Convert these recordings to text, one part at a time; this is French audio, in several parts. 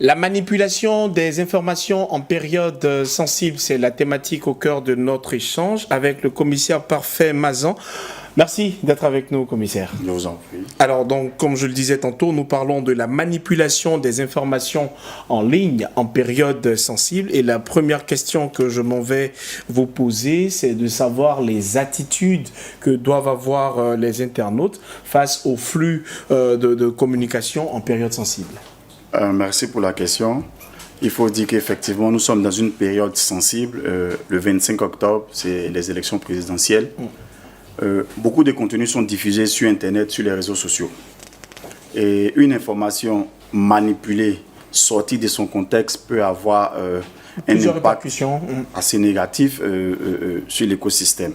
La manipulation des informations en période sensible, c'est la thématique au cœur de notre échange avec le commissaire Parfait Mazan. Merci d'être avec nous, commissaire. Je vous en prie. Alors, donc, comme je le disais tantôt, nous parlons de la manipulation des informations en ligne en période sensible. Et la première question que je m'en vais vous poser, c'est de savoir les attitudes que doivent avoir les internautes face au flux de communication en période sensible. Merci pour la question. Il faut dire qu'effectivement, nous sommes dans une période sensible. Le 25 octobre, c'est les élections présidentielles. Beaucoup de contenus sont diffusés sur Internet, sur les réseaux sociaux. Et une information manipulée, sortie de son contexte, peut avoir un impact assez négatif sur l'écosystème.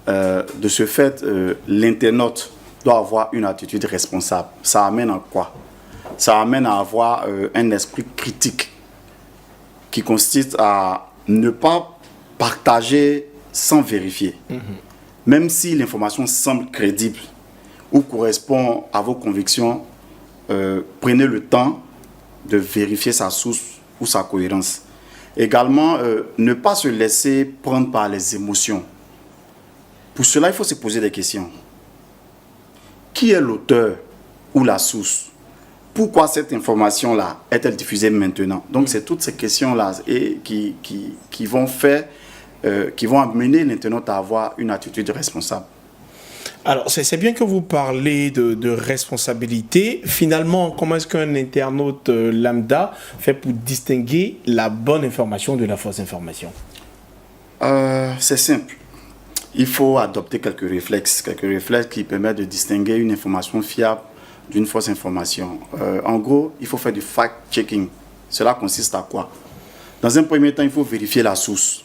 De ce fait, l'internaute doit avoir une attitude responsable. Ça amène à quoi? Ça amène à avoir un esprit critique qui consiste à ne pas partager sans vérifier. Même si l'information semble crédible ou correspond à vos convictions, prenez le temps de vérifier sa source ou sa cohérence. Également, ne pas se laisser prendre par les émotions. Pour cela, il faut se poser des questions. Qui est l'auteur ou la source? Pourquoi cette information-là est-elle diffusée maintenant? Donc, c'est toutes ces questions-là qui vont faire... qui vont amener l'internaute à avoir une attitude responsable. Alors, c'est bien que vous parlez de responsabilité. Finalement, comment est-ce qu'un internaute lambda fait pour distinguer la bonne information de la fausse information? C'est simple. Il faut adopter quelques réflexes qui permettent de distinguer une information fiable d'une fausse information. En gros, il faut faire du fact-checking. Cela consiste à quoi? Dans un premier temps, il faut vérifier la source.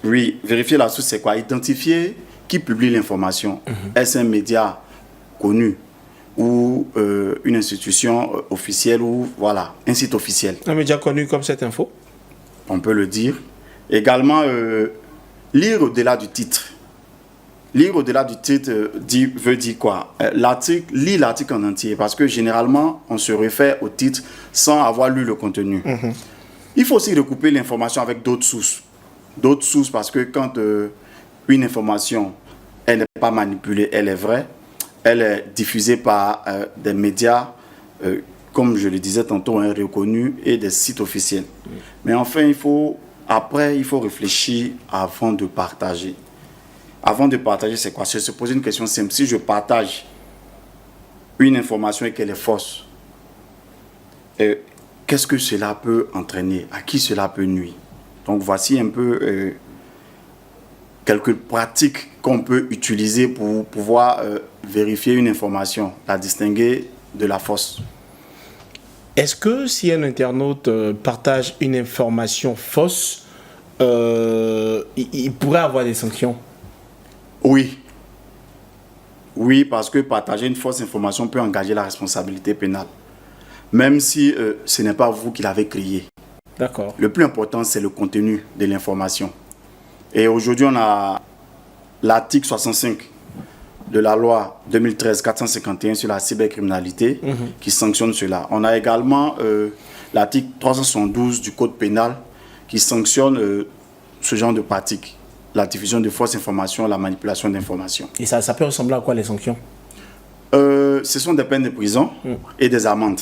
Vérifier la source, c'est quoi? Identifier qui publie l'information. Est-ce un média connu ou une institution officielle ou voilà, un site officiel? Un média connu comme cette info? On peut le dire. Également, lire au-delà du titre. Lire au-delà du titre veut dire quoi? Lire l'article en entier, parce que généralement, on se réfère au titre sans avoir lu le contenu. Il faut aussi recouper l'information avec d'autres sources. D'autres sources parce que quand une information, elle n'est pas manipulée, elle est vraie, elle est diffusée par des médias, comme je le disais tantôt, reconnus et des sites officiels. Mais enfin, il faut réfléchir avant de partager. Avant de partager, c'est quoi? C'est se poser une question simple. Si je partage une information et qu'elle est fausse, qu'est-ce que cela peut entraîner? À qui cela peut nuire? Donc voici un peu quelques pratiques qu'on peut utiliser pour pouvoir vérifier une information, la distinguer de la fausse. Est-ce que si un internaute partage une information fausse, il pourrait avoir des sanctions? Oui. Oui, parce que partager une fausse information peut engager la responsabilité pénale. Même si ce n'est pas vous qui l'avez créé. D'accord. Le plus important, c'est le contenu de l'information. Et aujourd'hui, on a l'article 65 de la loi 2013-451 sur la cybercriminalité qui sanctionne cela. On a également l'article 372 du Code pénal qui sanctionne ce genre de pratiques. La diffusion de fausses informations, la manipulation d'informations. Et ça peut ressembler à quoi les sanctions? Ce sont des peines de prison et des amendes.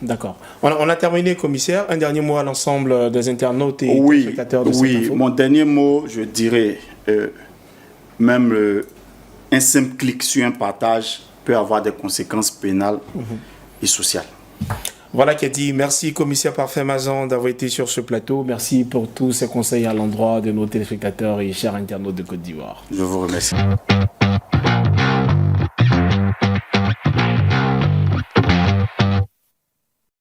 D'accord. On a terminé, commissaire. Un dernier mot à l'ensemble des internautes et des spectateurs de cette info. Oui, mon dernier mot, je dirais, même un simple clic sur un partage peut avoir des conséquences pénales et sociales. Voilà qui est dit. Merci, commissaire Parfait Mazan, d'avoir été sur ce plateau. Merci pour tous ces conseils à l'endroit de nos téléspectateurs et chers internautes de Côte d'Ivoire. Je vous remercie.